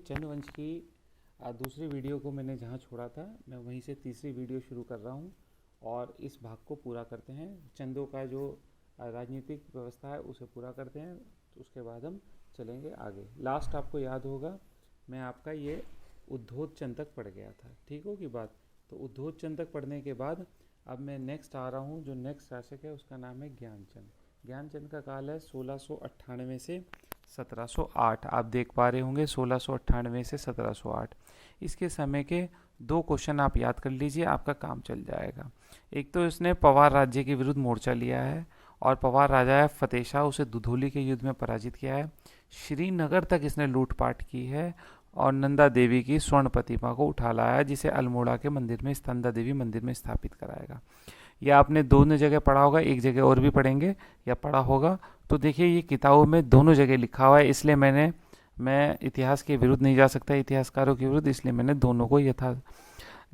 चंद वंश की दूसरी वीडियो को मैंने जहाँ छोड़ा था मैं वहीं से तीसरी वीडियो शुरू कर रहा हूँ और इस भाग को पूरा करते हैं। चंदों का जो राजनीतिक व्यवस्था है उसे पूरा करते हैं, तो उसके बाद हम चलेंगे आगे। लास्ट आपको याद होगा मैं आपका ये उद्धोत चंद तक पढ़ गया था, ठीक हो की बात। तो उद्धोत चंद तक पढ़ने के बाद अब मैं नेक्स्ट आ रहा हूँ। जो नेक्स्ट शासक है उसका नाम है ज्ञानचंद। ज्ञानचंद का काल है 1698 से 1708। आप देख पा रहे होंगे 1698 से 1708। इसके समय के दो क्वेश्चन आप याद कर लीजिए, आपका काम चल जाएगा। एक तो इसने पवार राज्य के विरुद्ध मोर्चा लिया है और पवार राजा है फतेह शाह, उसे दुधौली के युद्ध में पराजित किया है। श्रीनगर तक इसने लूटपाट की है और नंदा देवी की स्वर्ण प्रतिमा को उठा लाया है, जिसे अल्मोड़ा के मंदिर में, नंदा देवी मंदिर में स्थापित कराएगा। यह आपने दोनों जगह पढ़ा होगा, एक जगह और भी पढ़ेंगे या पढ़ा होगा। तो देखिए ये किताबों में दोनों जगह लिखा हुआ है, इसलिए मैं इतिहास के विरुद्ध नहीं जा सकता, इतिहासकारों के विरुद्ध, इसलिए मैंने दोनों को यथा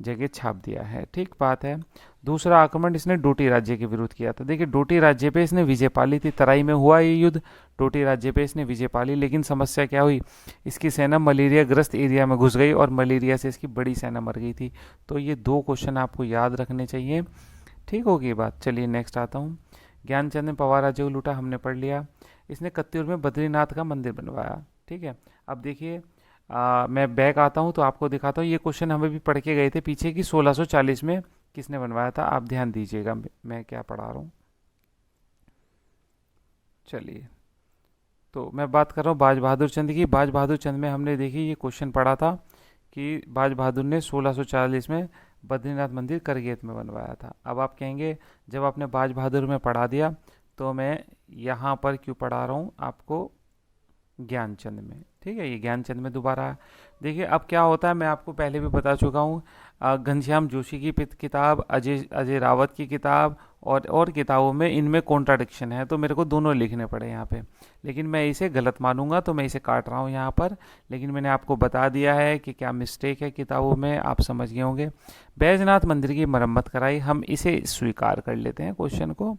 जगह छाप दिया है। ठीक बात है। दूसरा आक्रमण इसने डोटी राज्य के विरुद्ध किया था। देखिए डोटी राज्य पे इसने विजय पाली थी, तराई में हुआ ये युद्ध, डोटी राज्य पे इसने विजय पाली। लेकिन समस्या क्या हुई, इसकी सेना मलेरिया ग्रस्त एरिया में घुस गई और मलेरिया से इसकी बड़ी सेना मर गई थी। तो ये दो क्वेश्चन आपको याद रखने चाहिए, ठीक होगी बात। चलिए नेक्स्ट आता हूँ। ज्ञानचंद ने पवार राज्य को लूटा, हमने पढ़ लिया। इसने कत्यूर में बद्रीनाथ का मंदिर बनवाया, ठीक है। अब देखिए मैं बैक आता हूँ तो आपको दिखाता हूँ। ये क्वेश्चन हमें भी पढ़ के गए थे पीछे की 1640 में किसने बनवाया था, आप ध्यान दीजिएगा मैं क्या पढ़ा रहा हूँ। चलिए, तो मैं बात कर रहा हूँ बाज बहादुर चंद की। बाज बहादुर चंद में हमने देखी ये क्वेश्चन पढ़ा था कि बाज बहादुर ने 1640 में बद्रीनाथ मंदिर करगेत में बनवाया था। अब आप कहेंगे जब आपने बाज बहादुर में पढ़ा दिया तो मैं यहाँ पर क्यों पढ़ा रहा हूँ आपको ज्ञानचंद में, ठीक है। ये ज्ञानचंद में दोबारा देखिए अब क्या होता है, मैं आपको पहले भी बता चुका हूँ। घनश्याम जोशी की किताब, अजय अजय रावत की किताब और किताबों में इनमें कॉन्ट्राडिक्शन है, तो मेरे को दोनों लिखने पड़े यहाँ पे। लेकिन मैं इसे गलत मानूंगा तो मैं इसे काट रहा हूँ यहाँ पर। लेकिन मैंने आपको बता दिया है कि क्या मिस्टेक है किताबों में, आप समझ गए होंगे। बैजनाथ मंदिर की मरम्मत कराई, हम इसे स्वीकार कर लेते हैं क्वेश्चन को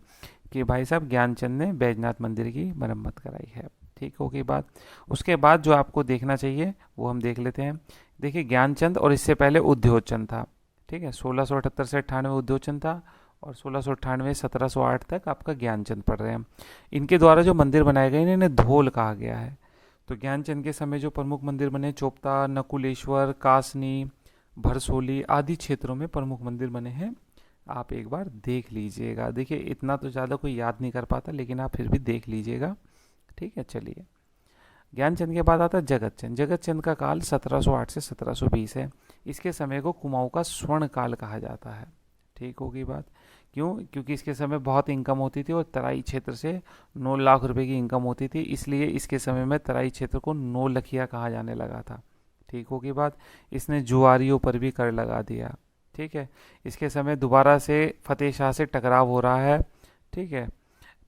कि भाई साहब ज्ञानचंद ने बैजनाथ मंदिर की मरम्मत कराई है, ठीक होगी बात। उसके बाद जो आपको देखना चाहिए वो हम देख लेते हैं। देखिए ज्ञानचंद और इससे पहले उद्योगचंद था, ठीक है। 1678 से 98 उद्योगचंद था और 1698 1708 तक आपका ज्ञानचंद पढ़ रहे हैं। इनके द्वारा जो मंदिर बनाए गए इन्हें धोल कहा गया है। तो ज्ञानचंद के समय जो प्रमुख मंदिर बने, चोपता, नकुलेश्वर, कासनी, भरसोली आदि क्षेत्रों में प्रमुख मंदिर बने हैं। आप एक बार देख लीजिएगा। देखिए इतना तो ज़्यादा कोई याद नहीं कर पाता, लेकिन आप फिर भी देख लीजिएगा, ठीक है। चलिए ज्ञानचंद के बाद आता है जगतचंद। जगतचंद का काल 1708 से 1720 है। इसके समय को कुमाऊं का स्वर्ण काल कहा जाता है, ठीक होगी बात। क्यों, क्योंकि इसके समय बहुत इनकम होती थी और तराई क्षेत्र से 9 लाख रुपए की इनकम होती थी, इसलिए इसके समय में तराई क्षेत्र को 9 लखिया कहा जाने लगा था, ठीक होगी बात। इसने जुआरियों पर भी कर लगा दिया, ठीक है। इसके समय दोबारा से फतेह शाह से टकराव हो रहा है, ठीक है।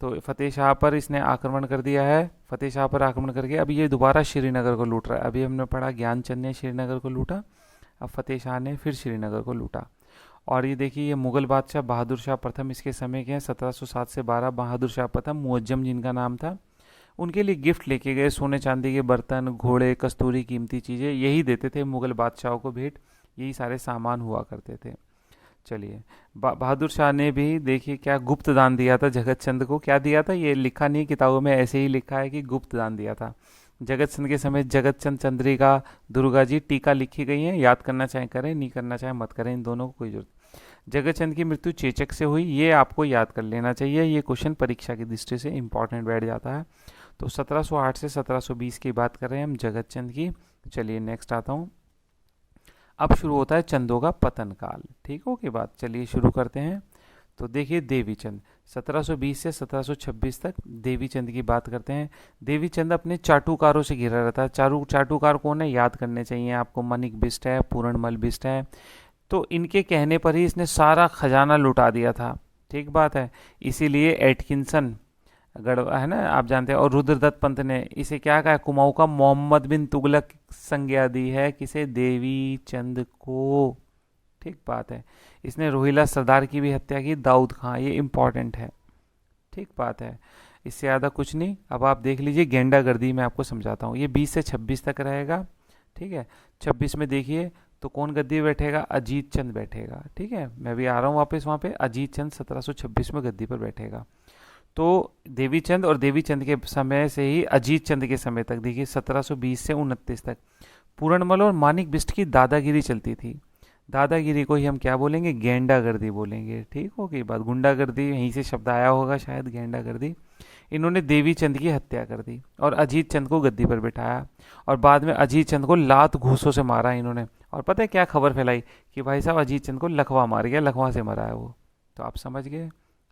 तो फतेह शाह पर इसने आक्रमण कर दिया है। फतेह शाह पर आक्रमण करके अब ये दोबारा श्रीनगर को लूट रहा है। अभी हमने पढ़ा ज्ञानचंद ने श्रीनगर को लूटा, अब फतेह शाह ने फिर श्रीनगर को लूटा। और ये देखिए ये मुगल बादशाह बहादुर शाह प्रथम इसके समय के हैं, 1707 से 12। बहादुर शाह प्रथम, मुअज्जम जिनका नाम था, उनके लिए गिफ्ट लेके गए, सोने चांदी के बर्तन, घोड़े, कस्तूरी, कीमती चीज़ें, यही देते थे मुगल बादशाहों को भेंट, यही सारे सामान हुआ करते थे। चलिए बहादुर शाह ने भी देखिए क्या गुप्त दान दिया था जगतचंद को। क्या दिया था ये लिखा नहीं किताबों में, ऐसे ही लिखा है कि गुप्त दान दिया था। जगतचंद के समय जगतचंद चंद्रिका, दुर्गा जी टीका लिखी गई हैं, याद करना चाहे करें, नहीं करना चाहे मत करें, इन दोनों को कोई जरूरत। जगतचंद की मृत्यु चेचक से हुई, ये आपको याद कर लेना चाहिए, ये क्वेश्चन परीक्षा की दृष्टि से इंपॉर्टेंट बैठ जाता है। तो 1708 से 1720 की बात कर रहे हैं हम जगतचंद की। चलिए नेक्स्ट आता हूँ। अब शुरू होता है चंदों का पतन काल, ठीक हो की बात। चलिए शुरू करते हैं। तो देखिए देवीचंद 1720 से 1726 तक देवीचंद की बात करते हैं। देवीचंद अपने चाटुकारों से घिरा रहता है। चाटुकार कौन है, याद करने चाहिए आपको। मनिक बिष्ट है, पूर्णमल बिष्ट है। तो इनके कहने पर ही इसने सारा खजाना लुटा दिया था, ठीक बात है। इसीलिए एटकिंसन गढ़वा है ना, आप जानते हैं। और रुद्रदत्त पंत ने इसे क्या कहा, कुमाऊं का मोहम्मद बिन तुगलक संज्ञा दी है, किसे, देवी चंद को, ठीक बात है। इसने रोहिला सरदार की भी हत्या की, दाऊद खां, ये इंपॉर्टेंट है, ठीक बात है। इससे ज़्यादा कुछ नहीं। अब आप देख लीजिए गेंडागर्दी, मैं आपको समझाता हूँ। ये 20 से 26 तक रहेगा, ठीक है। 26 में देखिए तो कौन गद्दी पे बैठेगा, अजीत चंद बैठेगा। ठीक है, मैं भी आ रहा हूँ वापस वहाँ पे, अजीत चंद 1726 में गद्दी पर बैठेगा। तो देवी चंद और देवी चंद के समय से ही अजीत चंद के समय तक देखिए 1720 से 29 तक पूरनमल और मानिक बिस्ट की दादागिरी चलती थी। दादागिरी को ही हम क्या बोलेंगे, गेंडागर्दी बोलेंगे। ठीक हो गई बात, गुंडागर्दी यहीं से शब्द आया होगा शायद, गेंडागर्दी। इन्होंने देवी चंद की हत्या कर दी और अजीत चंद को गद्दी पर बिठाया, और बाद में अजीत चंद को लात घूसों से मारा इन्होंने। और पता है क्या खबर फैलाई कि भाई साहब अजीत चंद को लखवा मार गया, लखवा से मरा है वो। तो आप समझ गए,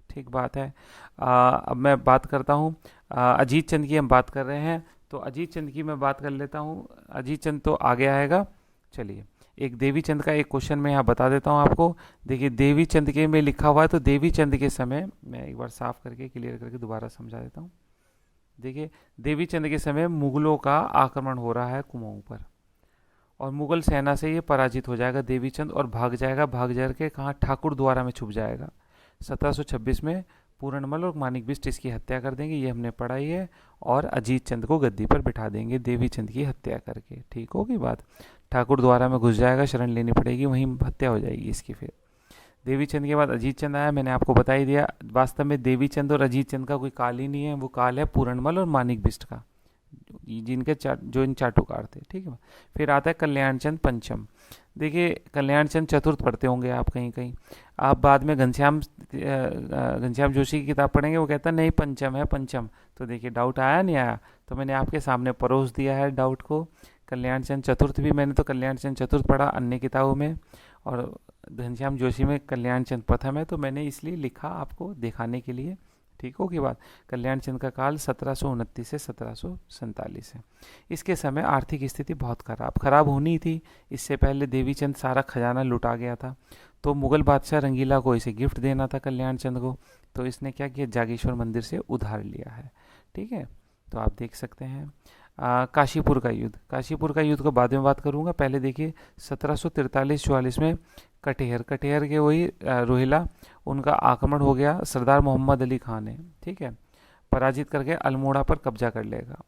ठीक बात है। अब मैं बात करता हूँ, अजीत चंद की हम बात कर रहे हैं तो अजीत चंद की मैं बात कर लेता हूँ। अजीत चंद तो आगे आएगा। चलिए, एक देवी चंद का एक क्वेश्चन मैं यहाँ बता देता हूँ आपको। देखिए देवी चंद के में लिखा हुआ है, तो देवी चंद के समय मैं एक बार साफ करके क्लियर करके दोबारा समझा देता हूँ। देखिए देवी चंद के समय मुगलों का आक्रमण हो रहा है कुमाऊं पर, और मुगल सेना से ये पराजित हो जाएगा देवी चंद, और भाग जाएगा, भाग जा के कहाँ, ठाकुर द्वारा में छुप जाएगा। 1726 में पूरनमल और मानिक बिस्ट इसकी हत्या कर देंगे, ये हमने पढ़ा ही है, और अजीत चंद को गद्दी पर बिठा देंगे देवी चंद की हत्या करके। ठीक होगी बात, ठाकुर द्वारा में घुस जाएगा, शरण लेनी पड़ेगी, वहीं हत्या हो जाएगी इसकी। फिर देवी चंद के बाद अजीत चंद आया, मैंने आपको बता ही दिया। वास्तव में देवी चंद और अजीत चंद का कोई काल ही नहीं है, वो काल है पूरनमल और मानिक बिस्ट का, जिनके जो इन चाटुकार थे। ठीक है, फिर आता है कल्याण चंद पंचम। देखिए कल्याण चंद चतुर्थ पढ़ते होंगे आप कहीं कहीं, आप बाद में घनश्याम जोशी की किताब पढ़ेंगे, वो कहता नहीं पंचम है पंचम। तो देखिए डाउट आया नहीं आया, तो मैंने आपके सामने परोस दिया है डाउट को। कल्याण चंद चतुर्थ भी मैंने तो कल्याण चंद चतुर्थ पढ़ा अन्य किताबों में, और घनश्याम जोशी में कल्याण चंद प्रथम है, तो मैंने इसलिए लिखा आपको दिखाने के लिए। ठीक हो की बात। कल्याण चंद का काल 1729 से 1747 है। इसके समय आर्थिक स्थिति बहुत खराब होनी थी। इससे पहले देवी चंद सारा खजाना लुटा गया था, तो मुगल बादशाह रंगीला को इसे गिफ्ट देना था कल्याण चंद को, तो इसने क्या किया, जागेश्वर मंदिर से उधार लिया है। ठीक है, तो आप देख सकते हैं। काशीपुर का युद्ध को बाद में बात करूंगा, पहले देखिए 1743-44 में कटिहार के वही रोहिला, उनका आक्रमण हो गया सरदार मोहम्मद अली खान ने। ठीक है, पराजित करके अल्मोड़ा पर कब्जा कर लेगा।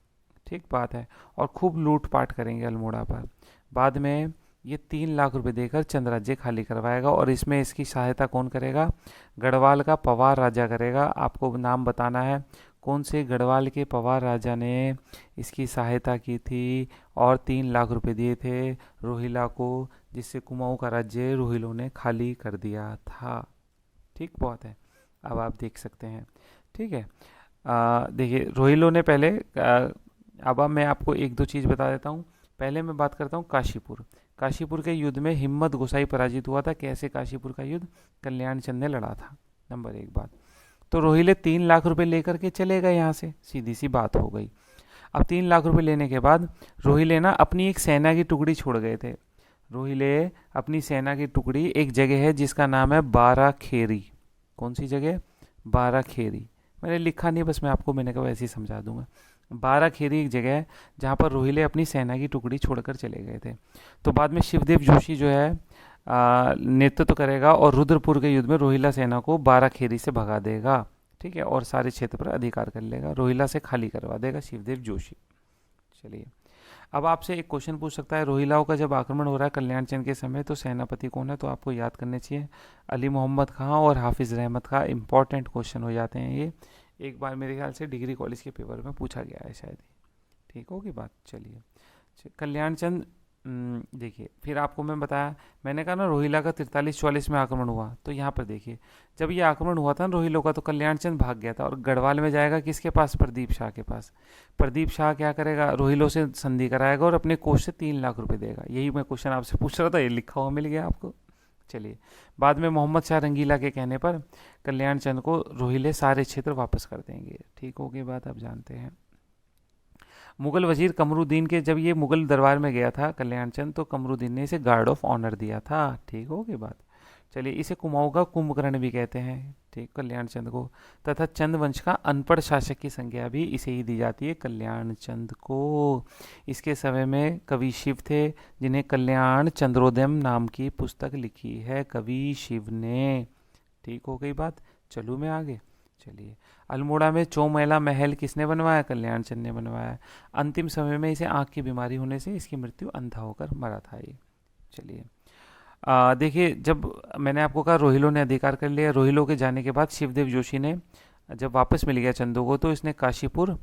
ठीक बात है, और खूब लूटपाट करेंगे अल्मोड़ा पर। बाद में ये 3 लाख रुपए देकर चंद राज्य खाली करवाएगा, और इसमें इसकी सहायता कौन करेगा, गढ़वाल का पवार राजा करेगा। आपको नाम बताना है कौन से गढ़वाल के पवार राजा ने इसकी सहायता की थी और 3 लाख रुपए दिए थे रोहिला को, जिससे कुमाऊं का राज्य रोहिलों ने खाली कर दिया था। ठीक बात है, अब आप देख सकते हैं। ठीक है, देखिए रोहिलों ने पहले अब मैं आपको एक दो चीज़ बता देता हूँ। पहले मैं बात करता हूँ काशीपुर के युद्ध में हिम्मत गोसाई पराजित हुआ था। कैसे काशीपुर का युद्ध, कल्याण चंद ने लड़ा था, नंबर एक बात। तो रोहिले 3 लाख रुपए लेकर के चले गए यहाँ से, सीधी सी बात हो गई। अब 3 लाख रुपए लेने के बाद रोहिले ना अपनी एक सेना की टुकड़ी छोड़ गए थे। रोहिले अपनी सेना की टुकड़ी, एक जगह है जिसका नाम है बाराखेरी। कौन सी जगह, बाराखेरी। मैंने लिखा नहीं, बस मैं आपको मैंने कहा वैसे ही समझा दूंगा। बाराखेरी एक जगह है जहाँ पर रोहिले अपनी सेना की टुकड़ी छोड़कर चले गए थे। तो बाद में शिवदेव जोशी जो है नेतृत्व करेगा, और रुद्रपुर के युद्ध में रोहिला सेना को बाराखेरी से भगा देगा। ठीक है, और सारे क्षेत्र पर अधिकार कर लेगा, रोहिला से खाली करवा देगा शिवदेव जोशी। चलिए, अब आपसे एक क्वेश्चन पूछ सकता है, रोहिलाओं का जब आक्रमण हो रहा है कल्याण चंद के समय, तो सेनापति कौन है, तो आपको याद करने चाहिए अली मोहम्मद खां और हाफिज रहमत खां। इंपॉर्टेंट क्वेश्चन हो जाते हैं ये, एक बार मेरे ख्याल से डिग्री कॉलेज के पेपर में पूछा गया है शायद। ठीक होगी बात। चलिए, कल्याण चंद देखिए, फिर आपको मैं बताया, मैंने कहा ना रोहिला का 43-44 में आक्रमण हुआ, तो यहाँ पर देखिए जब ये आक्रमण हुआ था ना रोहिलों का, तो कल्याण चंद भाग गया था और गढ़वाल में जाएगा किसके पास, प्रदीप शाह के पास। प्रदीप शाह क्या करेगा, रोहिलों से संधि कराएगा और अपने कोष से 3 लाख रुपए देगा। यही मैं क्वेश्चन आपसे पूछ रहा था, ये लिखा हुआ मिल गया आपको। चलिए, बाद में मोहम्मद शाह रंगीला के कहने पर कल्याण चंद को रोहिले सारे क्षेत्र वापस कर देंगे। ठीक हो गई बात, आप जानते हैं। मुगल वजीर कमरुद्दीन के जब ये मुगल दरबार में गया था कल्याण चंद, तो कमरुद्दीन ने इसे गार्ड ऑफ ऑनर दिया था। ठीक हो गई बात। चलिए, इसे कुमाऊं का कुंभकर्ण भी कहते हैं। ठीक, कल्याण चंद को। तथा चंद वंश का अनपढ़ शासक की संज्ञा भी इसे ही दी जाती है, कल्याण चंद को। इसके समय में कवि शिव थे, जिन्हें कल्याण चंद्रोदयम नाम की पुस्तक लिखी है कवि शिव ने। ठीक हो गई बात। चलूँ मैं आगे। चलिए, अल्मोड़ा में चौमहला महल किसने बनवाया? कल्याण चंद ने बनवाया। अंतिम समय में इसे आंख की बीमारी होने से इसकी मृत्यु अंधा होकर मरा था ये। चलिए, देखिए, जब मैंने आपको कहा रोहिलों ने अधिकार कर लिया, रोहिलों के जाने के बाद शिवदेव जोशी ने जब वापस मिल गया चंदू को, तो इसने काशीपुर,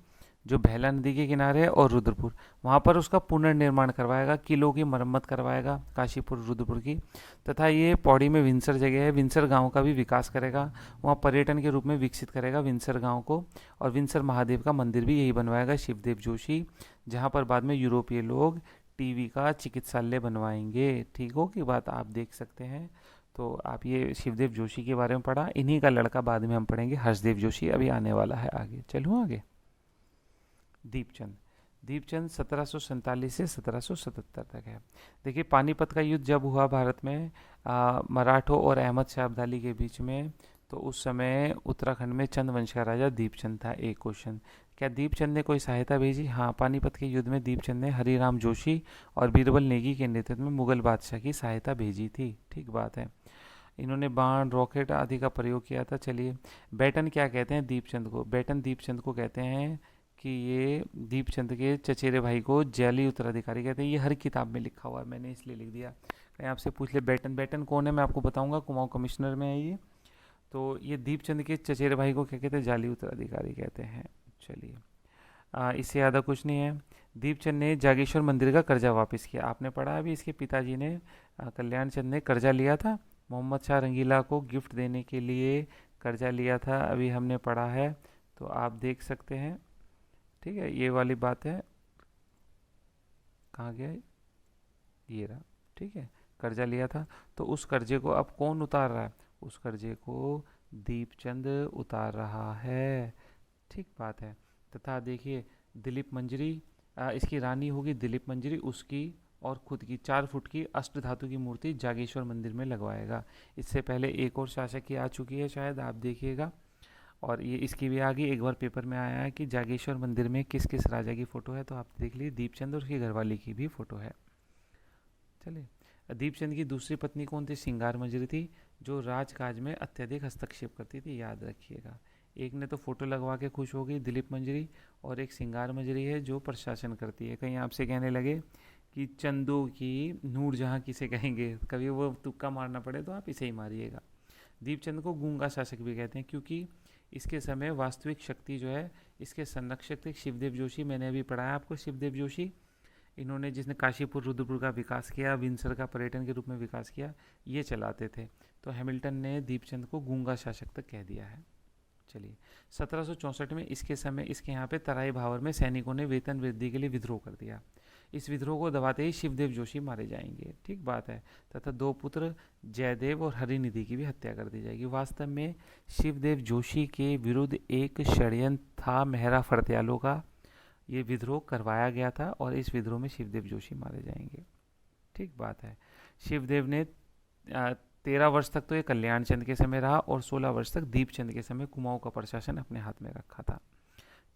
जो बहला नदी के किनारे है, और रुद्रपुर, वहाँ पर उसका पुनर्निर्माण करवाएगा, किलों की मरम्मत करवाएगा काशीपुर रुद्रपुर की। तथा ये पौड़ी में विंसर जगह है, विंसर गांव का भी विकास करेगा, वहाँ पर्यटन के रूप में विकसित करेगा विंसर गांव को। और विंसर महादेव का मंदिर भी यही बनवाएगा शिवदेव जोशी, जहाँ पर बाद में यूरोपीय लोग टीवी का चिकित्सालय बनवाएंगे। ठीक हो की बात, आप देख सकते हैं। तो आप ये शिवदेव जोशी के बारे में पढ़ा, इन्हीं का लड़का बाद में हम पढ़ेंगे हर्षदेव जोशी, अभी आने वाला है आगे। चलूँ आगे। दीपचंद। दीपचंद 1747 से 1777 तक है। देखिए, पानीपत का युद्ध जब हुआ भारत में मराठों और अहमद शाह अब्दाली के बीच में, तो उस समय उत्तराखंड में चंद वंश का राजा दीपचंद था। एक क्वेश्चन, क्या दीपचंद ने कोई सहायता भेजी? हाँ, पानीपत के युद्ध में दीपचंद ने हरिराम जोशी और बीरबल नेगी के नेतृत्व में मुगल बादशाह की सहायता भेजी थी। ठीक बात है। इन्होंने बाण, रॉकेट आदि का प्रयोग किया था। चलिए, बेटन क्या कहते हैं दीपचंद को? बेटन दीपचंद को कहते हैं कि ये दीपचंद के चचेरे भाई को जैली उत्तराधिकारी कहते हैं। ये हर किताब में लिखा हुआ है, मैंने इसलिए लिख दिया। कहीं आपसे पूछ ले बेटन, बेटन कौन है, मैं आपको बताऊंगा, कुमाऊं कमिश्नर में है ये। तो ये दीपचंद के चचेरे भाई को क्या कहते हैं? जाली उत्तराधिकारी कहते हैं। चलिए, इससे ज़्यादा कुछ नहीं है। दीपचंद ने जागेश्वर मंदिर का कर्जा वापस किया। आपने पढ़ा अभी, इसके पिताजी ने कल्याण चंद ने कर्जा लिया था, मोहम्मद शाह रंगीला को गिफ्ट देने के लिए कर्जा लिया था, अभी हमने पढ़ा है, तो आप देख सकते हैं। ठीक है, ये वाली बात है। कहाँ गया? ये रहा। ठीक है, कर्जा लिया था, तो उस कर्जे को अब कौन उतार रहा है? उस कर्जे को दीपचंद उतार रहा है। ठीक बात है। तथा देखिए, दिलीप मंजरी, इसकी रानी होगी दिलीप मंजरी, उसकी और खुद की 4 फुट की अष्ट धातु की मूर्ति जागेश्वर मंदिर में लगवाएगा। इससे पहले एक और शासक की आ चुकी है, शायद आप देखिएगा। और ये इसकी भी आगे एक बार पेपर में आया है कि जागेश्वर मंदिर में किस किस राजा की फ़ोटो है, तो आप देख लीजिए, दीपचंद और उसकी घरवाली की भी फ़ोटो है। चलिए, दीपचंद की दूसरी पत्नी कौन थी? सिंगार मंजरी थी, जो राजकाज में अत्यधिक हस्तक्षेप करती थी, याद रखिएगा। एक ने तो फोटो लगवा के खुश हो गई, दिलीप मंजरी, और एक सिंगार मंजरी है जो प्रशासन करती है। कहीं आपसे कहने लगे कि चंदू की नूरजहां किसे कहेंगे, कभी वो तुक्का मारना पड़े तो आप इसे ही मारिएगा। दीपचंद को गूंगा शासक भी कहते हैं, क्योंकि इसके समय वास्तविक शक्ति जो है, इसके संरक्षक थे शिवदेव जोशी, मैंने अभी पढ़ाया आपको शिवदेव जोशी। इन्होंने, जिसने काशीपुर रुद्रपुर का विकास किया, विंसर का पर्यटन के रूप में विकास किया, ये चलाते थे। तो हैमिल्टन ने दीपचंद को गूंगा शासक तक कह दिया है। चलिए, 1764 में इसके समय इसके यहाँ पे तराई भावर में सैनिकों ने वेतन वृद्धि के लिए विद्रोह कर दिया। इस विद्रोह को दबाते ही शिवदेव जोशी मारे जाएंगे। ठीक बात है। तथा 2 पुत्र जयदेव और हरिनिधि की भी हत्या कर दी जाएगी। वास्तव में शिवदेव जोशी के विरुद्ध एक षड्यंत्र था मेहरा फर्त्यालों का, ये विद्रोह करवाया गया था, और इस विद्रोह में शिवदेव जोशी मारे जाएंगे। ठीक बात है। शिवदेव ने 13 वर्ष तक तो ये कल्याण चंद के समय रहा, और 16 वर्ष तक दीपचंद के समय कुमाऊं का प्रशासन अपने हाथ में रखा था।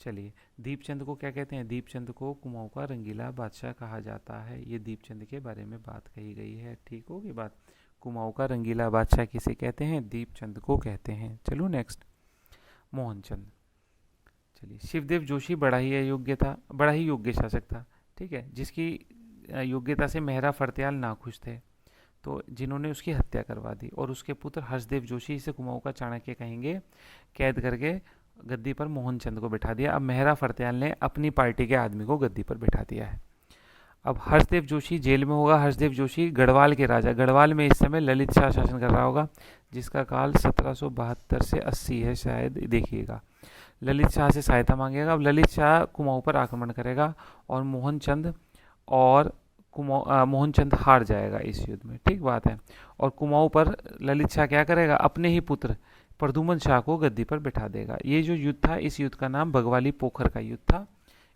चलिए, दीपचंद को क्या कहते हैं? दीपचंद को कुमाऊं का रंगीला बादशाह कहा जाता है। ये दीपचंद के बारे में बात कही गई है। ठीक होगी बात। कुमाऊं का रंगीला बादशाह किसे कहते हैं? दीपचंद को कहते हैं। चलो नेक्स्ट, मोहनचंद। चलिए, शिवदेव जोशी बड़ा ही अयोग्य था, बड़ा ही योग्य शासक था। ठीक है, जिसकी योग्यता से मेहरा फर्त्याल नाखुश थे, तो जिन्होंने उसकी हत्या करवा दी, और उसके पुत्र हर्षदेव जोशी, इसे कुमाऊं का चाणक्य कहेंगे, कैद करके गद्दी पर मोहनचंद को बिठा दिया। अब मेहरा फर्त्याल ने अपनी पार्टी के आदमी को गद्दी पर बिठा दिया है। अब हर्षदेव जोशी जेल में होगा। हर्षदेव जोशी गढ़वाल के राजा, गढ़वाल में इस समय ललित शाह शासन कर रहा होगा, जिसका काल 1772 से 80 है शायद, देखिएगा। ललित शाह से सहायता मांगेगा। अब ललित शाह कुमाऊं पर आक्रमण करेगा, और मोहनचंद हार जाएगा इस युद्ध में। ठीक बात है। और कुमाऊं पर ललित शाह क्या करेगा? अपने ही पुत्र प्रद्युमन शाह को गद्दी पर बैठा देगा। ये जो युद्ध था, इस युद्ध का नाम भगवाली पोखर का युद्ध था।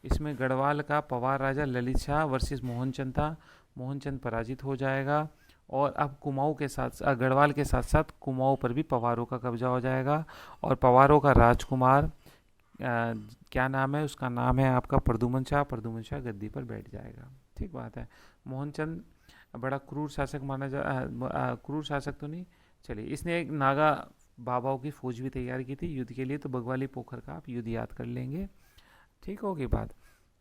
इसमें गढ़वाल का पवार राजा ललित शाह वर्सेस मोहनचंद था। मोहनचंद पराजित हो जाएगा, और अब कुमाऊं के साथ, गढ़वाल के साथ साथ कुमाऊं पर भी पवारों का कब्जा हो जाएगा, और पवारों का राजकुमार, क्या नाम है उसका? नाम है आपका प्रद्युमन शाह। प्रद्युमन शाह गद्दी पर बैठ जाएगा। ठीक बात है। मोहनचंद बड़ा क्रूर शासक माना क्रूर शासक तो नहीं, चलिए, इसने एक नागा बाबाओं की फौज भी तैयार की थी युद्ध के लिए, तो बगवाली पोखर का आप युद्ध याद कर लेंगे। ठीक होगी बात।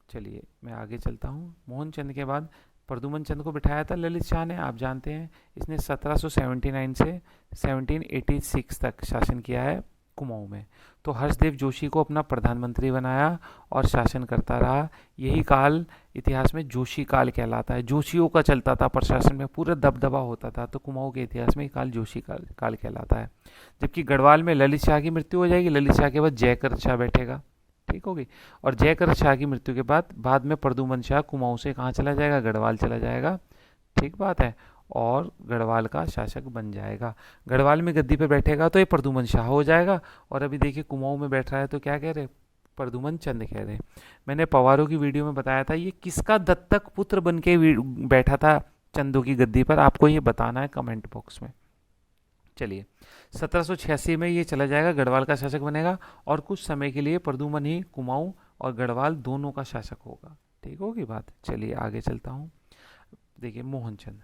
चलिए मैं आगे चलता हूँ। मोहनचंद के बाद प्रद्युमन चंद को बिठाया था ललित शाह ने, आप जानते हैं इसने 1779 से 1786 तक शासन किया है कुमाऊं में। तो हर्षदेव जोशी को अपना प्रधानमंत्री बनाया और शासन करता रहा। यही काल इतिहास में जोशी काल कहलाता है। जोशियों का चलता था प्रशासन में, पूरा दबदबा होता था, तो कुमाऊं के इतिहास में ये काल जोशी काल कहलाता है। जबकि गढ़वाल में ललित शाह की मृत्यु हो जाएगी, ललित शाह के बाद जयकर शाह बैठेगा। ठीक होगी। और जयकर शाह की मृत्यु के बाद में प्रद्युमन शाह कुमाऊं से कहाँ चला जाएगा, गढ़वाल चला जाएगा। ठीक बात है। और गढ़वाल का शासक बन जाएगा। गढ़वाल में गद्दी पे बैठेगा तो ये प्रद्युमन शाह हो जाएगा। और अभी देखिए कुमाऊं में बैठ रहा है तो क्या कह रहे, प्रद्युमन चंद कह रहे। मैंने पवारों की वीडियो में बताया था ये किसका दत्तक पुत्र बन के बैठा था चंदों की गद्दी पर, आपको ये बताना है कमेंट बॉक्स में। चलिए 1786 में ये चला जाएगा, गढ़वाल का शासक बनेगा। और कुछ समय के लिए प्रद्युमन ही कुमाऊं और गढ़वाल दोनों का शासक होगा। ठीक होगी बात। चलिए आगे चलता हूँ। देखिए मोहनचंद,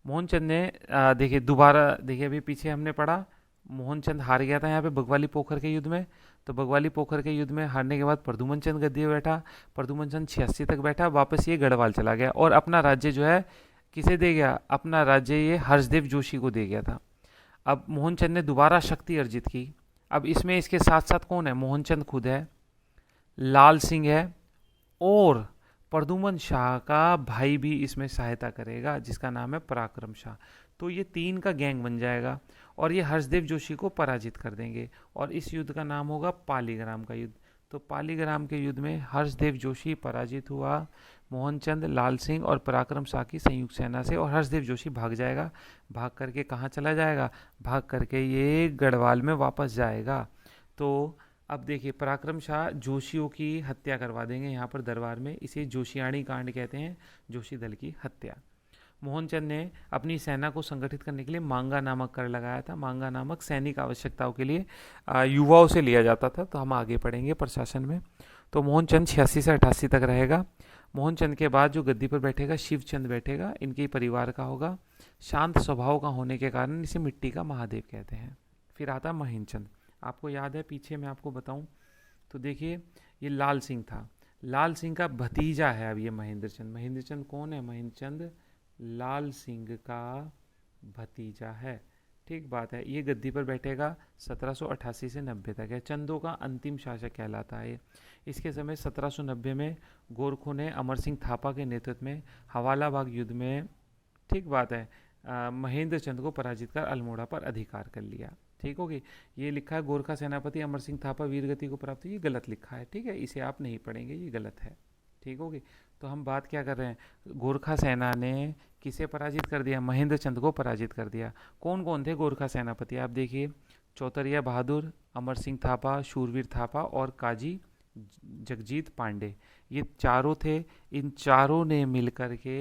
मोहनचंद ने देखिए दोबारा, देखिए अभी पीछे हमने पढ़ा मोहनचंद हार गया था यहाँ पे बगवाली पोखर के युद्ध में। तो बगवाली पोखर के युद्ध में हारने के बाद प्रद्युमन चंद गद्दी पे बैठा। प्रद्युमन चंद 86 तक बैठा, वापस ये गढ़वाल चला गया और अपना राज्य जो है किसे दे गया, अपना राज्य ये हर्षदेव जोशी को दे गया था। अब मोहनचंद ने दोबारा शक्ति अर्जित की। अब इसमें इसके साथ साथ कौन है, मोहनचंद खुद है, लाल सिंह है, और प्रद्युमन शाह का भाई भी इसमें सहायता करेगा जिसका नाम है पराक्रम शाह। तो ये तीन का गैंग बन जाएगा और ये हर्षदेव जोशी को पराजित कर देंगे और इस युद्ध का नाम होगा पालीग्राम का युद्ध। तो पालीग्राम के युद्ध में हर्षदेव जोशी पराजित हुआ मोहनचंद, लाल सिंह और पराक्रम शाह की संयुक्त सेना से, और हर्षदेव जोशी भाग जाएगा। भाग करके कहाँ चला जाएगा, भाग करके ये गढ़वाल में वापस जाएगा। तो अब देखिए पराक्रम शाह जोशियों की हत्या करवा देंगे यहाँ पर दरबार में, इसे जोशियाणी कांड कहते हैं, जोशी दल की हत्या। मोहनचंद ने अपनी सेना को संगठित करने के लिए मांगा नामक कर लगाया था। मांगा नामक सैनिक आवश्यकताओं के लिए युवाओं से लिया जाता था, तो हम आगे पढ़ेंगे प्रशासन में। तो मोहनचंद 86 से 88 तक रहेगा। मोहनचंद के बाद जो गद्दी पर बैठेगा शिवचंद बैठेगा, इनके परिवार का होगा। शांत स्वभाव का होने के कारण इसे मिट्टी का महादेव कहते हैं। फिर आता महेंद्रचंद, आपको याद है पीछे मैं आपको बताऊं तो देखिए ये लाल सिंह था, लाल सिंह का भतीजा है अब ये महेंद्रचंद। महेंद्रचंद कौन है, महेंद्रचंद लाल सिंह का भतीजा है। ठीक बात है। ये गद्दी पर बैठेगा 1788 से 90 तक है, चंदों का अंतिम शासक कहलाता है। इसके समय 1790 में गोरखों ने अमर सिंह थापा के नेतृत्व में हवाला बाग युद्ध में, ठीक बात है, महेंद्र चंद को पराजित कर अल्मोड़ा पर अधिकार कर लिया। ठीक होगी। ये लिखा है गोरखा सेनापति अमर सिंह थापा वीरगति को प्राप्त हुई, ये गलत लिखा है। ठीक है, इसे आप नहीं पढ़ेंगे, ये गलत है। ठीक होगी। तो हम बात क्या कर रहे हैं, गोरखा सेना ने किसे पराजित कर दिया, महेंद्र चंद को पराजित कर दिया। कौन कौन थे गोरखा सेनापति, आप देखिए चौतरिया बहादुर, अमर सिंह थापा, शूरवीर थापा और काजी जगजीत पांडे, ये चारों थे। इन चारों ने मिलकर के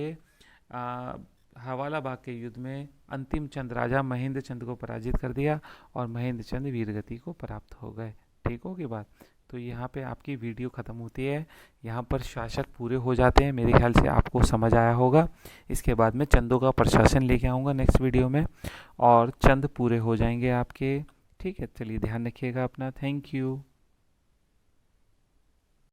हवाला बाग के युद्ध में अंतिम चंद राजा महेंद्र चंद को पराजित कर दिया और महेंद्र चंद वीरगति को प्राप्त हो गए। ठीक होगी बात। तो यहाँ पे आपकी वीडियो ख़त्म होती है, यहाँ पर शासक पूरे हो जाते हैं। मेरे ख्याल से आपको समझ आया होगा। इसके बाद में चंदों का प्रशासन लेके आऊँगा नेक्स्ट वीडियो में और चंद पूरे हो जाएंगे आपके। ठीक है, चलिए ध्यान रखिएगा अपना। Thank you.